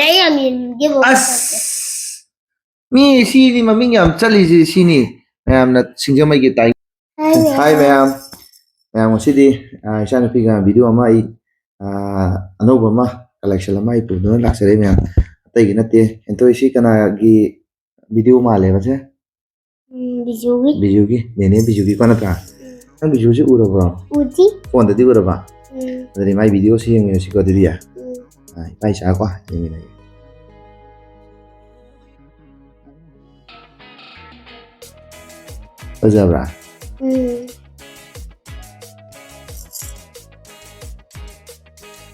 I mean, give up. Me, see the maming yam, Charlie, sini. Ma'am, not single make it time. Hi, ma'am. Ma'am, city, Shan Piga, video my Anobama, collection of my put no last ma'am. Taking it, and to she can give video my level. Bijugi, Nene Bijugi Panata. And Bijugi Urova. Uti? On the Durava. The my video seeing you, she got the idea. I shall go. Zebra.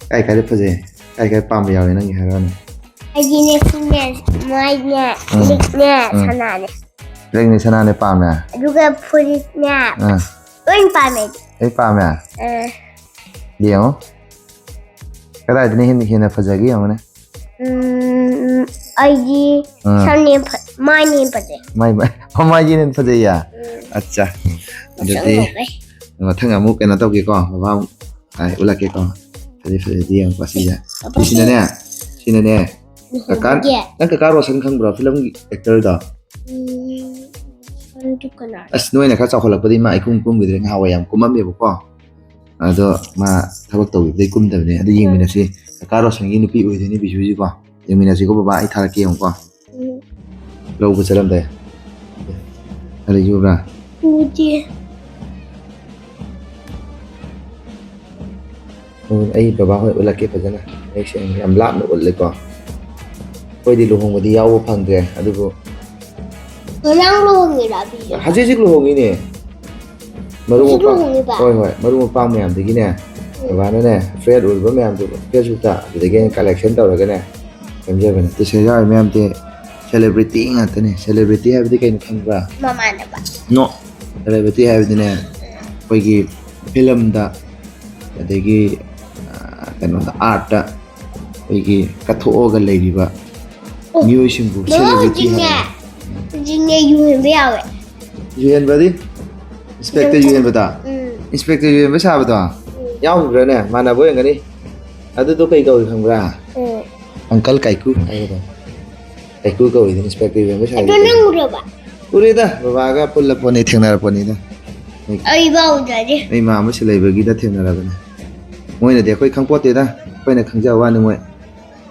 Cái phơi gì? Cái palm vào này năng hàng I didn't see my net, net, Hanane. Đây này sana này palm nè. You can put it now. Going palm it. Cái palm nè. Điều. Cái này thì hiện là phơi gì không này? I did some my name for it. My name for the ya. Acha. Jadi, thằng amu cái nào tao kia con, phải không? Ai, ulah kia con. Jadi phơi gì yang pasti ya. Di sini nè. Kakak Rosan khang bro film actor dah. Nuai nak kacau kalau padi mai kum gitu dengan hawa yang kumam ya bukan. Ada ma thawak tahu dia kum tahu ni. Ada yang mina si Kakak Rosan ini pi udah ni biju juga. Yang mina si kau bawa ithar kia bukan. Lau berjalan dah. Ada juga. Uji. Ai bapa hoi ulah ke pajana. Ai siang yang lap nak ulah ko. Hoi di luhong di yau phang de. Aduh. Orang luhong ni dah bi. Haji sik luhong ini. Maru pa. Hoi, maru pa me am degi ne. Bapa ne Fred ul ba me am tu. Facebook ta degi collection tau laga ne. Kamje bana. Tu saya me am te celebrity ingat ne. Celebrity have di kain khang ba. Mama na ba. No. Celebrity have di ne. Hoi ki film da degi kano da art da hoi kathoga leiriba new simbu celebrity ha jinge yuen biao e yuen badi inspector yuen bata inspector yuen ba sa bata yaw bra ne mana boy ngani adu to kai kau khangra uncle kaiku ai ba kaiku kau inspector yuen ba sa adu nang ura ba ure da baba ga pulla poni thengnar poni da ai ba uda je ai ma ma silai bagi da thengnar ba ne moi na de khoi khang pot de da khoi na khang ja wa ni moi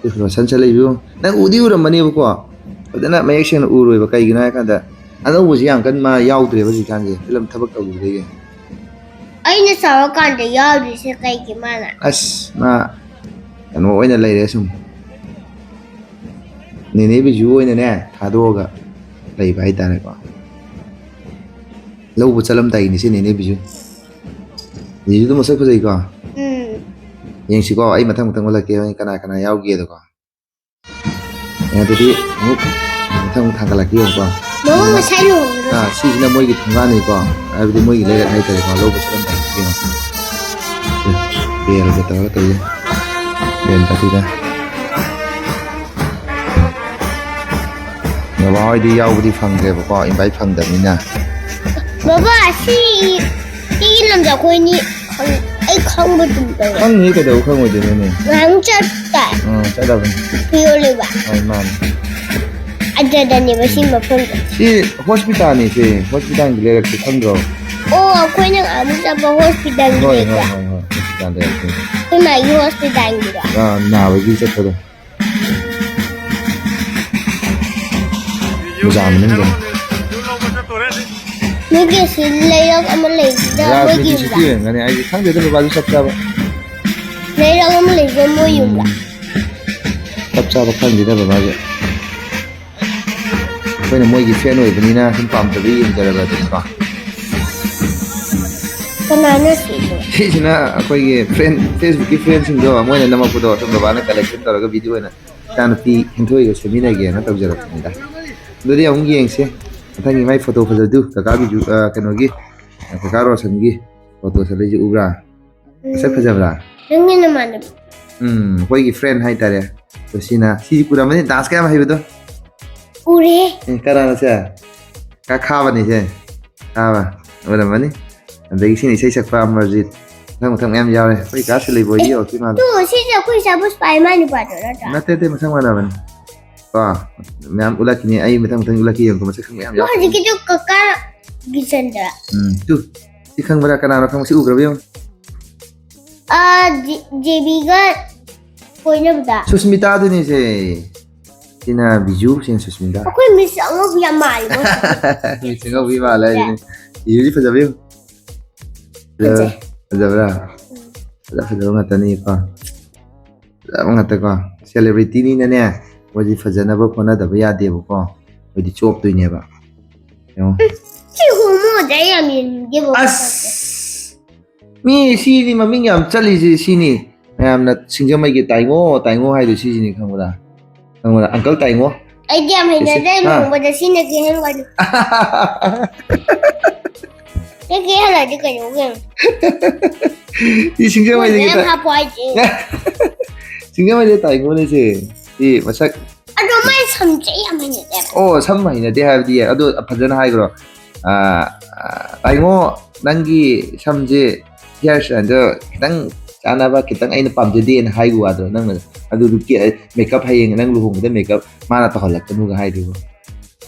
tu ro san cha lai bu na u di u ram mani bu ko adana ma action u roi ba kai gina ka da anu bu ji yang kan ma yaw de ba ji kan ji film thabak tau de ge ai na sa kan de yaw de se kai ki mana as ma kan mo oi na lai re sum ni bi ju oi na ne tha do ga lai ba ai ta ne ko lâu bu chalam tai ni se ni bi ju ni ju mo sa ko jai ko yang sih kok, matang wala kaya kana yaw gitu kok. Yang tadi matang lagi yang kok. Mau masai lu. Si sini mau gitu nggak nih kok. Abis itu mau gitu lihat aja kok. Lo betul kan gitu. Biar kita tahu tuh ya. Dan tadi dah. Nggak mau di yaw di fang deh kok. Invite fang dah mina. Bapak si nam ja koi ni. Ai không có tụi bay. Không nghĩ cái đầu không ngồi được này. Ngang chết tại. Chết đâu vậy? Phiêu đi ba. Ai man. Ada dan ni masih mapun. Si hospital ni si hospital ni lelak tu không rồi. Oh, aku yang amu sama hospital ni. Hospital dia. Tu nak you hospital ni juga. Nah, bagi saya tu. Macam ni kan. Mungkin si layang amal lagi dah bagi lah. Ya, kan ni. Ai kan dia tu baru sabta. Layang amal lagi mau yung lah. Sabta kan dia tu baru. Kau ni mau pergi fan oi, bini na pun pam tapi yang cara berapa tu kah? Kenapa sih? Si na aku pergi friend Facebook friend sing doa, mau ni nama aku doa, tu bawa na collection tahu ke video na. Kan pi hintoi ke seminar ke na tahu jarak ni dah. Jadi aku yang sih. Thank you, foto tu, kakak biju, kenogi, kakak Rosan gi, foto saya je ubra. Saya kerja berah. Dengan mana? Kau gi friend hai tadi. Terus sina, si kurang mana dance kaya macam itu? Ure. Karena saya, kakak apa ni saya? Apa? Orang mana? Dari sini saya cakap masjid. ꯃꯊꯪ ꯃꯌꯥꯝ ꯌꯥꯎꯔꯦ ꯑꯩꯈꯣꯏ ꯀꯥ ꯁꯤꯂꯩꯕꯣꯏꯒꯤ ꯌꯧꯔꯛꯇꯣꯏ ꯃꯥꯜꯂꯦ two ꯁꯤꯁꯦ ꯑꯩꯈꯣꯏ ꯏꯆꯥꯕꯨ Spider-Man ꯅꯨꯄꯥꯗꯣ ꯅꯠꯇ꯭ꯔꯥ ꯅꯠꯇꯦ ꯃꯊꯪ ꯃꯥꯟꯅꯕꯅꯤ ꯀꯣ ꯃꯌꯥꯝ ꯎꯠꯂꯛꯈꯤꯅꯤ ꯑꯩ ꯃꯊꯪ ꯎꯠꯂꯛꯈꯤ ꯌꯦꯡꯉꯣ ꯃꯁꯛ ꯈꯪꯕ ꯌꯥꯝ ꯌꯥꯎꯔꯦ ꯍꯧꯖꯤꯛꯀꯤꯗꯨ ꯀꯀꯥ ꯒꯤꯆꯟꯗ꯭ꯔꯥ ꯇꯨ ꯁꯤ ꯈꯪꯕ꯭ꯔꯥ ꯀꯅꯥꯅꯣ ꯈꯪꯕ ꯁꯤ ꯎꯈ꯭ꯔꯕ ꯌꯦꯡꯉꯣ ꯖꯦꯕꯤꯒ ꯀꯣꯏꯅꯕꯗ ꯁꯨꯁꯃꯤꯇꯥꯗꯨꯅꯤꯁꯦ sina biju sina susminda akwai miss angobi ya mali mo miss angobi mala ni yuri fajabe fajabra fajabra ngata ni ko ngata ko celebrity ni ne wadi fajana ba khona da ba ya de ko wadi chop doi ne ba yo chi hu mo da ya min ge bo as mi si ni maming yam chali si ni yam na singjamai ge taingo hai do si ni khangura uncle taingo ai dia mai da dai mo ba da sine ke hen wadu ke hala ji ka yo ge 이 singjamai de em ha poi ji singjamai de taingo ne se 이 masak ado mai samje ya mai ne da oh samma ina de ha di ado phajana hai gro taingo nangi samje hair and kitang chana ba kitang aina pamje de na hai gu ado nang adu ki makeup hai nang lu hong de makeup mana to halak nu ga hai di go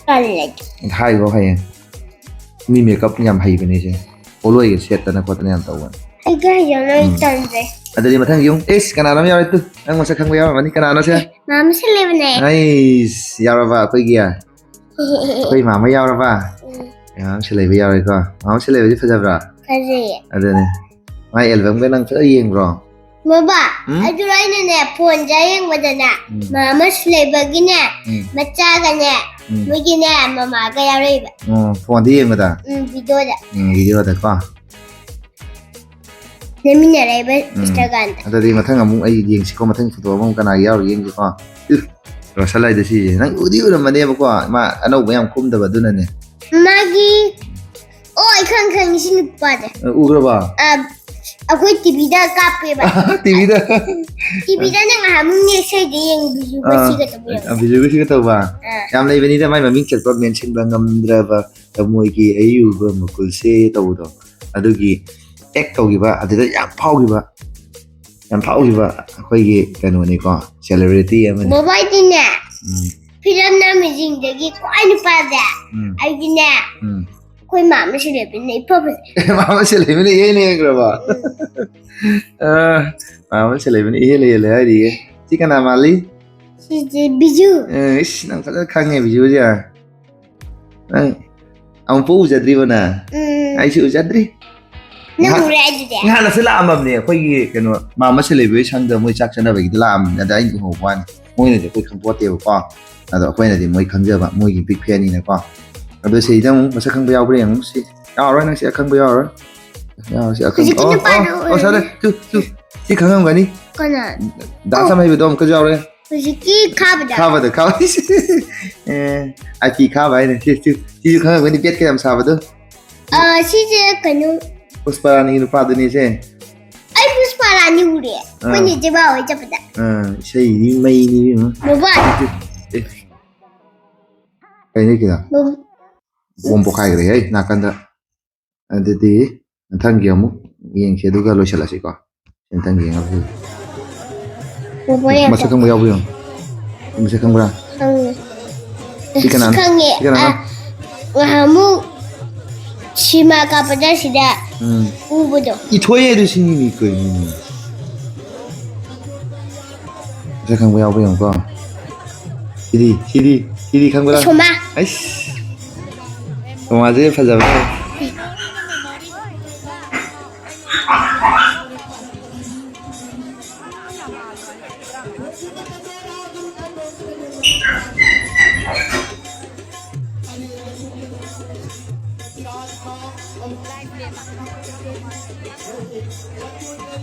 college hai go hai mi makeup nyam hai bene je oloi ge set na ko ta nyam taw ai ga ya no tanze adali mathang yung is kana nam yaw tu nang masa khang yaw mani kana na se mam se le bne nice yaw ba koi gia koi mama yaw ba ya se le yaw ko mama se le ji phaja bra kaje adani mai album ga nang pha yeng bro Baba, adu rai ne phone jayeng wadana. Mama slay bagine, macha gane, mugine mama ga yare ba. Phone di yeng da. Video da. Video da ko. Nemine rai ba Instagram da. Adadi mathang amu ai yeng si ko mathang photo amu kana yaw yeng ko. Ro salai da si nang udi ura mane ba ko ma anau ba yam kum da ba duna ne. Magi oh kan shi ni pa da. Ugra ba. Akwai TV da kape ba. TV da. TV da nang hamun ne sai da yin bizu ba shi ga tabu. Bizu ga shi ga tabu ba. Yam lai bani da mai maming chat ba mention ba ngamdra ba da moi ki ayu ba makul se tabu do. Adugi act tau gi ba adida yam phau gi ba. Yam phau gi ba akhoi gi kano ni ko celebrity am. Mobile din ne. Film na mi jing da gi ko ai ni pa da. Ai din ne. Koi mama se le bne papa. Mama se le bne ye ne gra ba. Mama se le bne ye le ai di. Chi kana mali? Si je biju. Ish nang kala khange biju ja. Ang pu jadri bana. Ai si jadri. Na mure ai de. Nga la se la am ne khoi gi kano mama se le be sang da moi chak chana ba gi la am na da ai ko wan. Moi ne de khoi khang po te ko. Na do khoi na di moi khang ja ba moi gi big fan ni na ko. Aduh sih dong masa kang bayar beri yang sih. Ya orang nang si akang bayar. Ya si akang. Oh sada tu si kang gani. Kana. Dah sama ibu dom kerja orang. Rezeki kabda. Kabda. Aki kabda ini. Si kang gani biat ke am sabado. Si je kanu. Pusparani nu padu ni se. Ai pusparani ure. Ko ni je ba wai japda. Sei ni mai ni. Baba. Kayak ni kita. Bom pokai gre ai nakanda adedi thangi amu yeng se duga lo shala siko thangi amu masa kang bayau buyong masa kang bra ikan ngamu shima ka pada sida ubudo itoye du sini ni ko ni masa kang bayau buyong ko sidi kang bra choma ais Maze fazaba.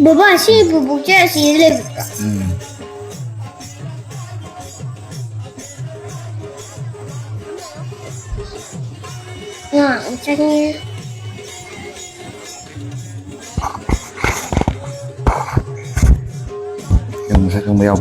Baba si bubuk je si le. Nah, caranya. Yang masa kang bayau.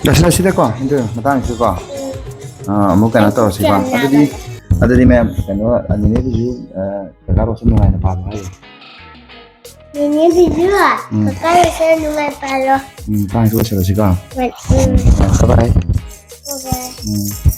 Dasila ko. Hindi, matang ko. Mo ka na to si ba. Ada di ma'am, ano, ano ni video, kagaro sa mga na palo ay. Ini video ah. Kakak saya nungai palo. Pang ko sa si ka. Bye. Bye. Okay.